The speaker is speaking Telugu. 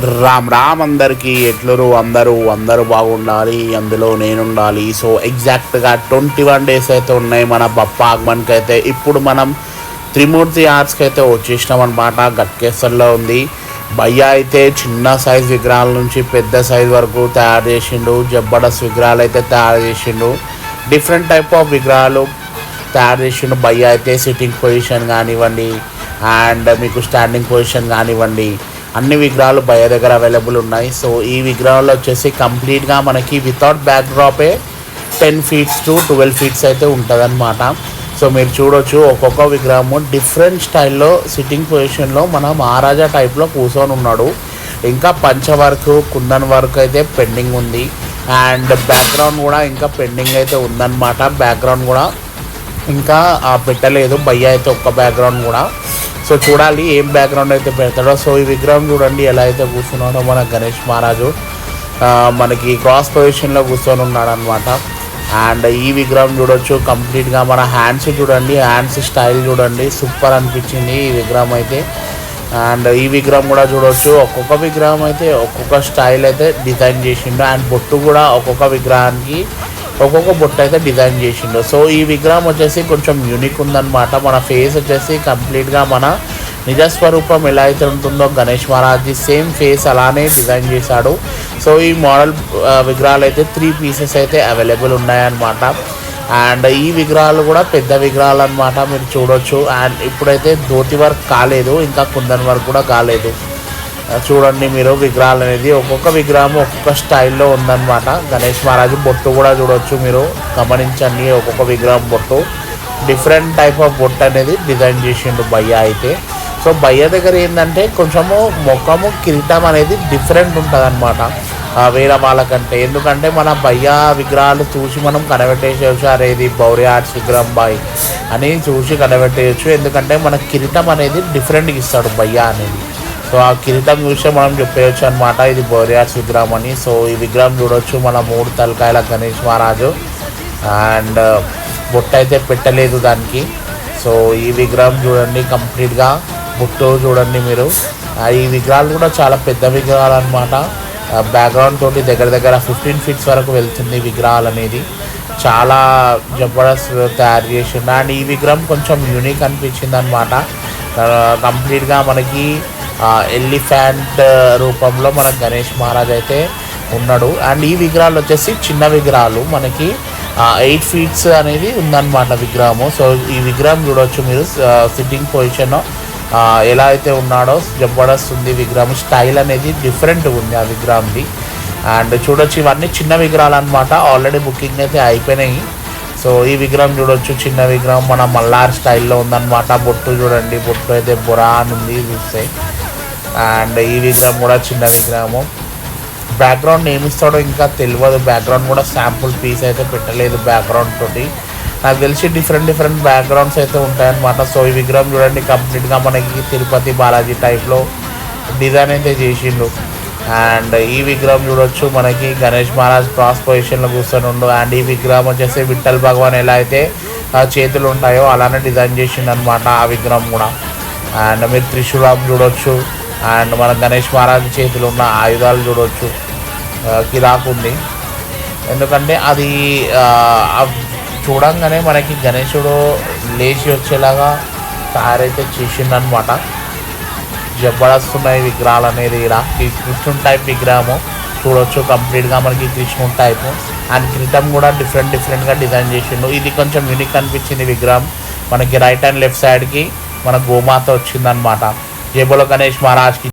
రామ్ రామ్ అందరికీ ఎట్లరు అందరూ బాగుండాలి, అందులో నేనుండాలి. సో ఎగ్జాక్ట్గా 21 డేస్ అయితే ఉన్నాయి మన బప్ప ఆగమన్కి అయితే. ఇప్పుడు మనం త్రిమూర్తి ఆర్ట్స్కి అయితే వచ్చేసినాం అనమాట. గట్కేసర్లో ఉంది. భయ్య అయితే చిన్న సైజ్ విగ్రహాల నుంచి పెద్ద సైజ్ వరకు తయారు చేసిండు. జబర్దస్త్ విగ్రహాలు అయితే తయారు చేసిండు. డిఫరెంట్ టైప్ ఆఫ్ విగ్రహాలు తయారు చేసిండు భయ్య అయితే. సిట్టింగ్ పొజిషన్ కానివ్వండి అండ్ మీకు స్టాండింగ్ పొజిషన్ కానివ్వండి, అన్ని విగ్రహాలు భయ్య దగ్గర అవైలబుల్ ఉన్నాయి. సో ఈ విగ్రహాలు వచ్చేసి కంప్లీట్గా మనకి without back డ్రాపే 10 feet to 12 feet అయితే ఉంటుందన్నమాట. సో మీరు చూడొచ్చు ఒక్కొక్క విగ్రహము డిఫరెంట్ స్టైల్లో సిట్టింగ్ పొజిషన్లో మన మహారాజా టైప్లో కూర్చొని ఉన్నాడు. ఇంకా పంచ వర్క్, కుందన్ వర్క్ అయితే పెండింగ్ ఉంది. అండ్ బ్యాక్గ్రౌండ్ కూడా ఇంకా పెండింగ్ అయితే ఉందన్నమాట. బ్యాక్గ్రౌండ్ కూడా ఇంకా పెట్టలేదు భయ్య అయితే ఒక్క బ్యాక్గ్రౌండ్ కూడా. సో చూడాలి ఏం బ్యాక్గ్రౌండ్ అయితే పెడతాడో. సో ఈ విగ్రహం చూడండి ఎలా అయితే కూర్చున్నాడో మన గణేష్ మహారాజు. మనకి క్రాస్ పొజిషన్లో కూర్చొని ఉన్నాడు అనమాట. అండ్ ఈ విగ్రహం చూడొచ్చు కంప్లీట్గా మన హ్యాండ్స్ చూడండి, హ్యాండ్స్ స్టైల్ చూడండి, సూపర్ అనిపించింది ఈ విగ్రహం అయితే. అండ్ ఈ విగ్రహం కూడా చూడొచ్చు ఒక్కొక్క విగ్రహం అయితే ఒక్కొక్క స్టైల్ అయితే డిజైన్ చేసిండు. అండ్ బొట్టు కూడా ఒక్కొక్క విగ్రహానికి ఒక్కొక్క బొట్టు అయితే డిజైన్ చేసిండు. సో ఈ విగ్రహం వచ్చేసి కొంచెం యూనిక్ ఉందన్నమాట. మన ఫేస్ వచ్చేసి కంప్లీట్గా మన నిజస్వరూపం ఎలా అయితే ఉంటుందో గణేష్ మహారాజ్ది సేమ్ ఫేస్ అలానే డిజైన్ చేశాడు. సో ఈ మోడల్ విగ్రహాలు అయితే 3 pieces అయితే అవైలబుల్ ఉన్నాయన్నమాట. అండ్ ఈ విగ్రహాలు కూడా పెద్ద విగ్రహాలు అనమాట, మీరు చూడొచ్చు. అండ్ ఇప్పుడైతే ధోతి వర్క్ కాలేదు, ఇంకా కుందన్ వర్క్ కూడా కాలేదు. చూడండి మీరు విగ్రహాలు అనేది ఒక్కొక్క విగ్రహం ఒక్కొక్క స్టైల్లో ఉందన్నమాట. గణేష్ మహారాజు బొట్టు కూడా చూడొచ్చు, మీరు గమనించండి. ఒక్కొక్క విగ్రహం బొట్టు డిఫరెంట్ టైప్ ఆఫ్ బొట్టు అనేది డిజైన్ చేసిండు భయ్య అయితే. సో భయ్య దగ్గర ఏంటంటే కొంచెము ముఖము కిరీటం అనేది డిఫరెంట్ ఉంటుంది అనమాట వేరే వాళ్ళకంటే. ఎందుకంటే మన భయ్య విగ్రహాలు చూసి మనం కనబెట్టేసేయచ్చు, అరే ఇది బౌరి ఆర్ట్స్ విగ్రహం బాయ్ అని చూసి కనబెట్టేయచ్చు. ఎందుకంటే మన కిరీటం అనేది డిఫరెంట్గా ఇస్తాడు భయ్య అనేది. సో ఆ కిరీటం చూసే మనం చెప్పేయచ్చు అనమాట ఇది బౌరి ఆర్ట్స్ విగ్రహం అని. సో ఈ విగ్రహం చూడొచ్చు మన 3 తలకాయల గణేష్ మహారాజు. అండ్ బొట్టు అయితే పెట్టలేదు దానికి. సో ఈ విగ్రహం చూడండి కంప్లీట్గా బొట్టు చూడండి మీరు. ఈ విగ్రహాలు కూడా చాలా పెద్ద విగ్రహాలు అనమాట. బ్యాక్గ్రౌండ్ తోటి దగ్గర 15 feet వరకు వెళ్తుంది విగ్రహాలు అనేది. చాలా జబర్దస్త్ తయారు చేసిండు. అండ్ ఈ విగ్రహం కొంచెం యూనిక్ అనిపించింది అనమాట. కంప్లీట్గా మనకి ఎలిఫెంట్ రూపంలో మన గణేష్ మహారాజ్ అయితే ఉన్నాడు. అండ్ ఈ విగ్రహాలు వచ్చేసి చిన్న విగ్రహాలు, మనకి 8 feet అనేది ఉందన్నమాట విగ్రహము. సో ఈ విగ్రహం చూడవచ్చు మీరు సిట్టింగ్ పొజిషన్ ఎలా అయితే ఉన్నాడో జబర్దస్త్ ఉంది విగ్రహం. స్టైల్ అనేది డిఫరెంట్ ఉంది ఆ విగ్రహంది. అండ్ చూడొచ్చు ఇవన్నీ చిన్న విగ్రహాలు అనమాట. ఆల్రెడీ బుకింగ్ అయితే అయిపోయినాయి. సో ఈ విగ్రహం చూడొచ్చు చిన్న విగ్రహం మన మల్లార్ స్టైల్లో ఉందన్నమాట. బొట్టు చూడండి, బొట్టు అయితే బొరాన్ ఉంది చూస్తే. అండ్ ఈ విగ్రహం కూడా చిన్న విగ్రహము. బ్యాక్గ్రౌండ్ ఏమి ఇస్తాడో ఇంకా తెలియదు. బ్యాక్గ్రౌండ్ కూడా శాంపుల్ పీస్ అయితే పెట్టలేదు బ్యాక్గ్రౌండ్ తోటి. నాకు తెలిసి డిఫరెంట్ బ్యాక్గ్రౌండ్స్ అయితే ఉంటాయన్నమాట. సో ఈ విగ్రహం చూడండి కంప్లీట్గా మనకి తిరుపతి బాలాజీ టైప్లో డిజైన్ అయితే చేసిండు. అండ్ ఈ విగ్రహం చూడొచ్చు మనకి గణేష్ మహారాజ్ క్రాస్ పొజిషన్లో కూర్చొని ఉండు. అండ్ ఈ విగ్రహం వచ్చేసి విఠల్ భగవాన్ ఎలా అయితే చేతులు ఉంటాయో అలానే డిజైన్ చేసిండు అనమాట ఆ విగ్రహం కూడా. అండ్ మీరు త్రిశూలం చూడొచ్చు. అండ్ మన గణేష్ మహారాజ్ చేతులు ఉన్న ఆయుధాలు చూడవచ్చు. కిరాక్ ఉంది, ఎందుకంటే అది చూడంగానే మనకి గణేశుడు లేచి వచ్చేలాగా తయారైతే చేసిండనమాట. జబర్దస్త్ ఉన్నాయి విగ్రహాలు అనేది. ఇలా కృష్ణుని టైప్ విగ్రహము చూడవచ్చు కంప్లీట్గా మనకి కృష్ణుని టైపు. అండ్ కిరీటం కూడా డిఫరెంట్గా డిజైన్ చేసిండు. ఇది కొంచెం యూనిక్ అనిపించింది విగ్రహం. మనకి రైట్ అండ్ లెఫ్ట్ సైడ్కి మన గోమాత వచ్చిందనమాట. జై బోలో గణేష్ మహారాజ్కి.